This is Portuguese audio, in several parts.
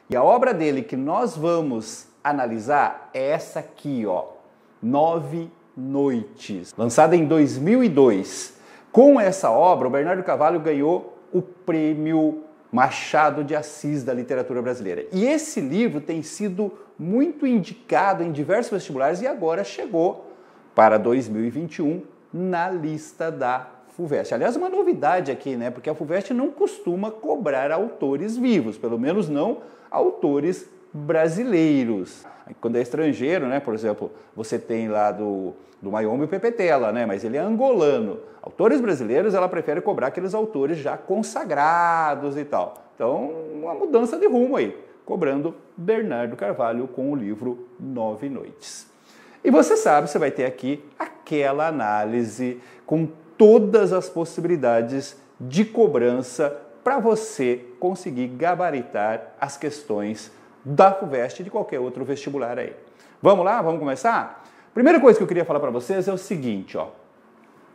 E a obra dele que nós vamos analisar é essa aqui, ó, Nove Noites, lançada em 2002. Com essa obra, o Bernardo Carvalho ganhou o Prêmio Machado de Assis da literatura brasileira. E esse livro tem sido muito indicado em diversos vestibulares e agora chegou para 2021 na lista da FUVEST. Aliás, uma novidade aqui, né? Porque a FUVEST não costuma cobrar autores vivos, pelo menos não autores brasileiros. Quando é estrangeiro, né? Por exemplo, você tem lá do Mayombe o Pepetela, né? Mas ele é angolano. Autores brasileiros, ela prefere cobrar aqueles autores já consagrados e tal. Então, uma mudança de rumo aí, cobrando Bernardo Carvalho com o livro Nove Noites. E você sabe, você vai ter aqui aquela análise com todas as possibilidades de cobrança para você conseguir gabaritar as questões da FUVEST e de qualquer outro vestibular aí. Vamos lá? Vamos começar? Primeira coisa que eu queria falar para vocês é o seguinte, ó.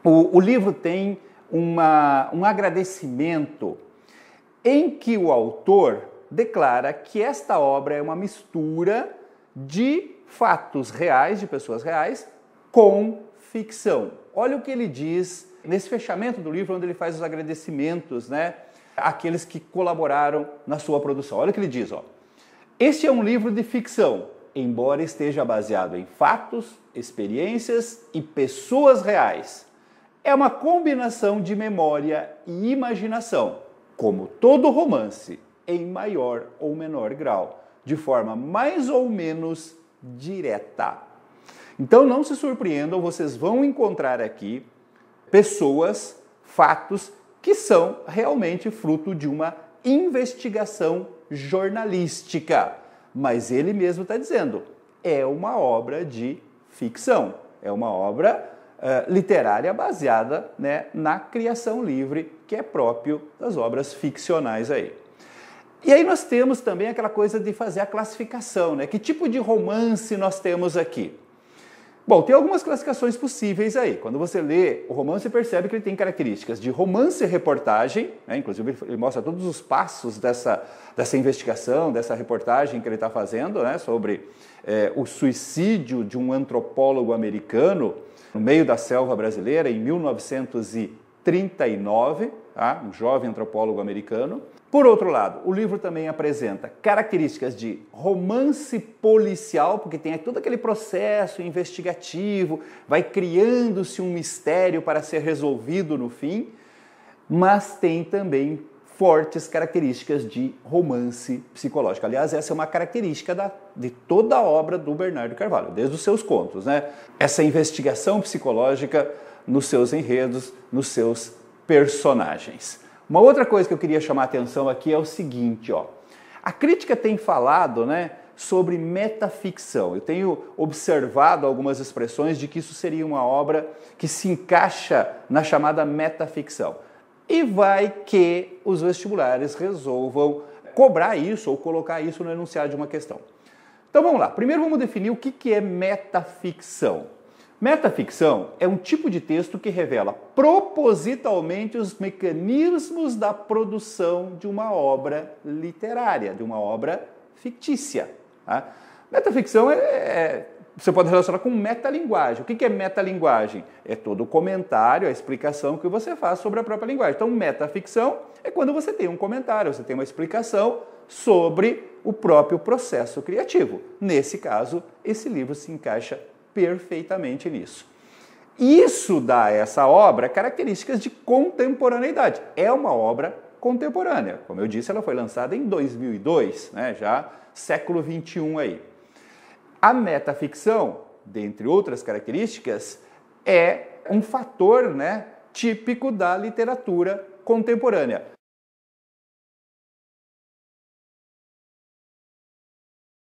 O livro tem um agradecimento em que o autor declara que esta obra é uma mistura de fatos reais, de pessoas reais, com ficção. Olha o que ele diz nesse fechamento do livro, onde ele faz os agradecimentos, né, àqueles que colaboraram na sua produção. Olha o que ele diz, ó. Este é um livro de ficção, embora esteja baseado em fatos, experiências e pessoas reais. É uma combinação de memória e imaginação, como todo romance, em maior ou menor grau, de forma mais ou menos direta. Então não se surpreendam, vocês vão encontrar aqui pessoas, fatos que são realmente fruto de uma investigação jornalística. Mas ele mesmo está dizendo, é uma obra de ficção, é uma obra literária baseada, né, na criação livre, que é próprio das obras ficcionais aí. E aí nós temos também aquela coisa de fazer a classificação, né? Que tipo de romance nós temos aqui? Bom, tem algumas classificações possíveis aí. Quando você lê o romance, você percebe que ele tem características de romance-reportagem, né? Inclusive ele mostra todos os passos dessa investigação, dessa reportagem que ele está fazendo, né? Sobre o suicídio de um antropólogo americano no meio da selva brasileira em 1939, tá? Um jovem antropólogo americano. Por outro lado, o livro também apresenta características de romance policial, porque tem todo aquele processo investigativo, vai criando-se um mistério para ser resolvido no fim, mas tem também fortes características de romance psicológico. Aliás, essa é uma característica de toda a obra do Bernardo Carvalho, desde os seus contos, né? Essa investigação psicológica nos seus enredos, nos seus personagens. Uma outra coisa que eu queria chamar a atenção aqui é o seguinte, ó. A crítica tem falado, né, sobre metaficção. Eu tenho observado algumas expressões de que isso seria uma obra que se encaixa na chamada metaficção. E vai que os vestibulares resolvam cobrar isso ou colocar isso no enunciado de uma questão. Então vamos lá. Primeiro vamos definir o que é metaficção. Metaficção é um tipo de texto que revela propositalmente os mecanismos da produção de uma obra literária, de uma obra fictícia. Tá? Metaficção você pode relacionar com metalinguagem. O que é metalinguagem? É todo o comentário, a explicação que você faz sobre a própria linguagem. Então, metaficção é quando você tem um comentário, você tem uma explicação sobre o próprio processo criativo. Nesse caso, esse livro se encaixa perfeitamente nisso. Isso dá a essa obra características de contemporaneidade. É uma obra contemporânea. Como eu disse, ela foi lançada em 2002, né? Já século XXI aí. A metaficção, dentre outras características, é um fator, né, típico da literatura contemporânea.